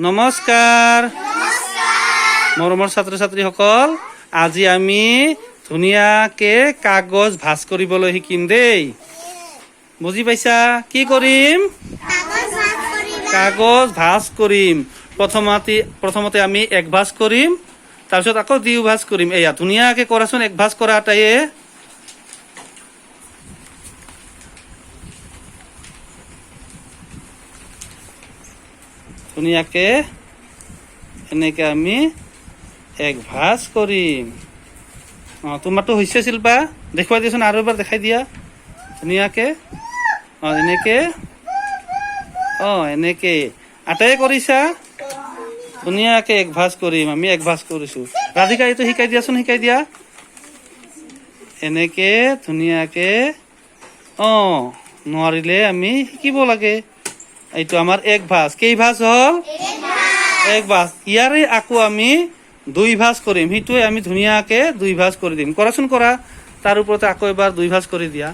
নমস্কাৰ মৰমৰ ছাত্ৰ ছাত্ৰীসকল, আজি আমি ধুনীয়াকে কাগজ ভাঁজ কৰিবলৈ শিকিম দেই। বুজি পাইছা? কি কৰিম? কাগজ ভাঁজ কৰিম। প্ৰথমতে আমি এক ভাঁজ কৰিম, তাৰপিছত আকৌ দুই ভাঁজ কৰিম। এয়া ধুনীয়াকে কৰাচোন, এক ভাঁজ কৰা আটাইয়ে। ধুনীয়াকে এনেকে আমি এক ভাঁজ কৰিম। তোমাৰতো হৈছে শিল্পা, দেখুৱাই দিয়াচোন, আৰু এবাৰ দেখাই দিয়া ধুনীয়াকে। এনেকে এনেকে আটাই কৰিছা। ধুনীয়াকে এক ভাঁজ কৰিম, আমি এক ভাঁজ কৰিছো। ৰাধিকা এইটো শিকাই দিয়াচোন, শিকাই দিয়া। এনেকে ধুনীয়াকে নোৱাৰিলে আমি শিকিব লাগে। এইটো আমাৰ এক ভাঁজ। কেই ভাঁজ হ'ল? এক ভাঁজ। ইয়াৰে আকৌ আমি দুই ভাঁজ কৰিম। সেইটোৱে আমি ধুনীয়াকে দুই ভাঁজ কৰি দিম। কৰাচোন, কৰা। তাৰ ওপৰতে আকৌ এবাৰ দুই ভাঁজ কৰি দিয়া।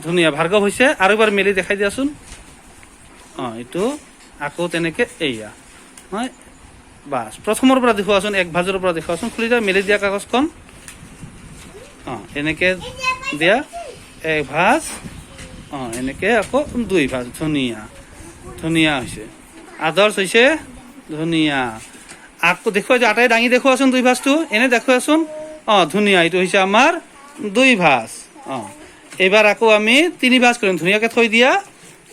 ধুনীয়া, ভাৰ্গৱ হৈছে। আৰু এবাৰ মেলি দেখাই দিয়াচোন। এইটো আকৌ তেনেকে এয়া হয়। বাছ, প্ৰথমৰ পৰা দেখুৱাচোন, এক ভাঁজৰ পৰা দেখুৱাচোন। খুলি দিয়া, মেলি দিয়া কাগজখন। এনেকে দিয়া এক ভাঁজ। এনেকে আকৌ দুই ভাঁজ। ধুনীয়া, ধুনীয়া হৈছে। আদৰ্শ হৈছে। ধুনীয়া। আকৌ দেখুৱাই দিয়া, আটাই দাঙি দেখুৱাচোন দুই ভাঁজটো। এনে দেখুৱাচোন। ধুনীয়া, এইটো হৈছে আমাৰ দুই ভাঁজ। এইবাৰ আকৌ আমি তিনি ভাঁজ কৰিম। ধুনীয়াকে থৈ দিয়া।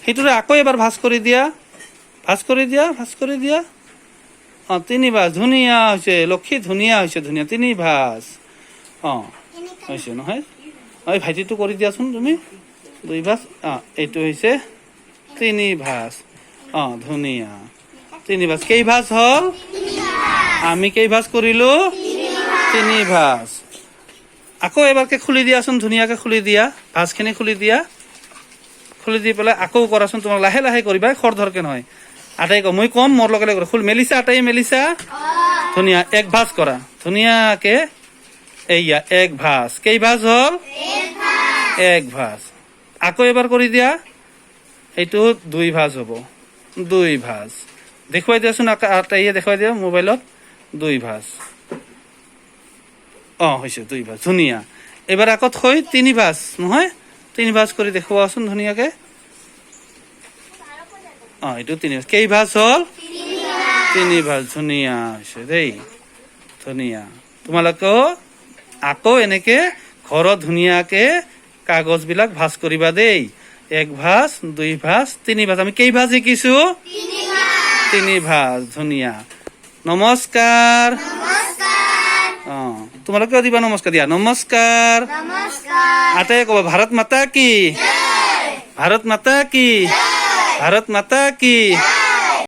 সেইটোৰে আকৌ এবাৰ ভাঁজ কৰি দিয়া। ভাঁজ কৰি দিয়া, ভাঁজ কৰি দিয়া। তিনি ভাঁজ। ধুনীয়া হৈছে লক্ষী, ধুনীয়া হৈছে। ধুনীয়া, তিনি ভাঁজ। হৈছে নহয়? ভাইটিটো কৰি দিয়াচোন তুমি। দুই ভাঁজ। এইটো হৈছে তিনি ভাঁজ। ধুনীয়া, তিনি ভাঁজ। কেই ভাঁজ হ'ল? আমি কেই ভাঁজ কৰিলো? তিনি ভাঁজ। আকৌ এবাৰকে খুলি দিয়াচোন, ধুনীয়াকে খুলি দিয়া। ভাঁজখিনি খুলি দিয়া। খুলি দি পেলাই আকৌ কৰাচোন। তোমাক লাহে লাহে কৰিবা, খৰধৰকে নহয়। আটাই মই কম, মোৰ লগে লগে খুল। মেলিছা আটাই? মেলিছা? ধুনীয়া, এক ভাঁজ কৰা। ধুনীয়াকে এইয়া এক ভাঁজ। কেই ভাঁজ হ'ল? এক ভাঁজ। আকৌ এবাৰ কৰি দিয়া। এইটো দুই ভাঁজ হ'ব। দুই ভাঁজ। দেখুৱাই দিয়াচোন, আটাইয়ে দেখুৱাই দিয়া মোবাইলত। দুই ভাঁজ। হৈছে দুই ভাঁজ। ধুনীয়া। এবাৰ আকৌ থৈ তিনি ভাঁজ নহয়, তিনি ভাঁজ কৰি দেখুৱাচোন ধুনীয়াকে। এইটো তিনি ভাঁজ। কেই ভাঁজ হ'ল? তিনি ভাঁজ। ধুনীয়া হৈছে দেই, ধুনীয়া। তোমালোকেও আকৌ এনেকে ঘৰত ধুনীয়াকে কাগজ বিলাক ভাঁজ কৰিবা দেই। এক ভাঁজ, দুই ভাঁজ, তিনি ভাঁজ। আমি কেই ভাঁজ শিকিছো? তিনি ভাঁজ। ধুনীয়া। নমস্কাৰ। তোমালোকেও দিবা নমস্কাৰ। দিয়া নমস্কাৰ। আটাই ক'ব ভাৰত মাতা কি? ভাৰত মাতা কি? ভাৰত মাতা কি?